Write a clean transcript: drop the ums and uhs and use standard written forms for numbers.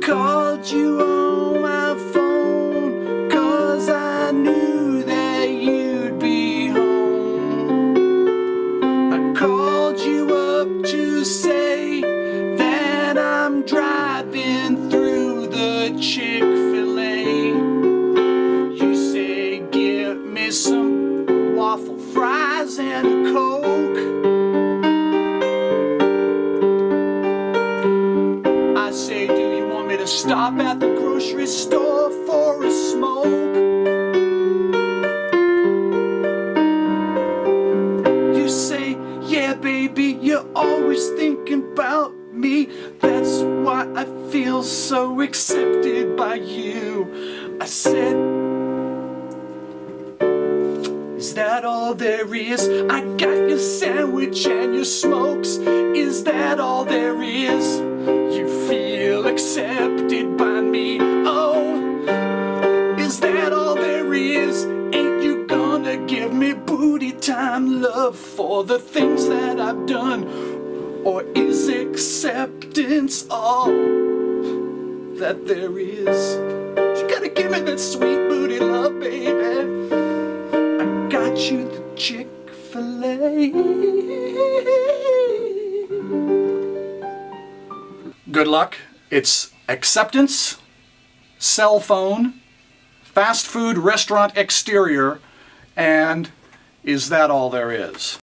called you on my phone 'cause I knew that you'd be home. I called you up to say that I'm driving through the Chick-fil-A. You say give me some waffle fries and a Coke. I say, do you want me to stop at the grocery store for a smoke? You say, yeah baby, you're always thinking about me. That's why I feel so accepted by you. I said, is that all there is? I got your sandwich and your smokes. Is that all there is? You feel accepted by me. Oh, is that all there is? Ain't you gonna give me booty time love for the things that I've done? Or is acceptance all that there is? You gotta give me that sweet booty love, baby. I got you the Chick-fil-A. Good luck. It's acceptance, cell phone, fast food restaurant exterior, and is that all there is?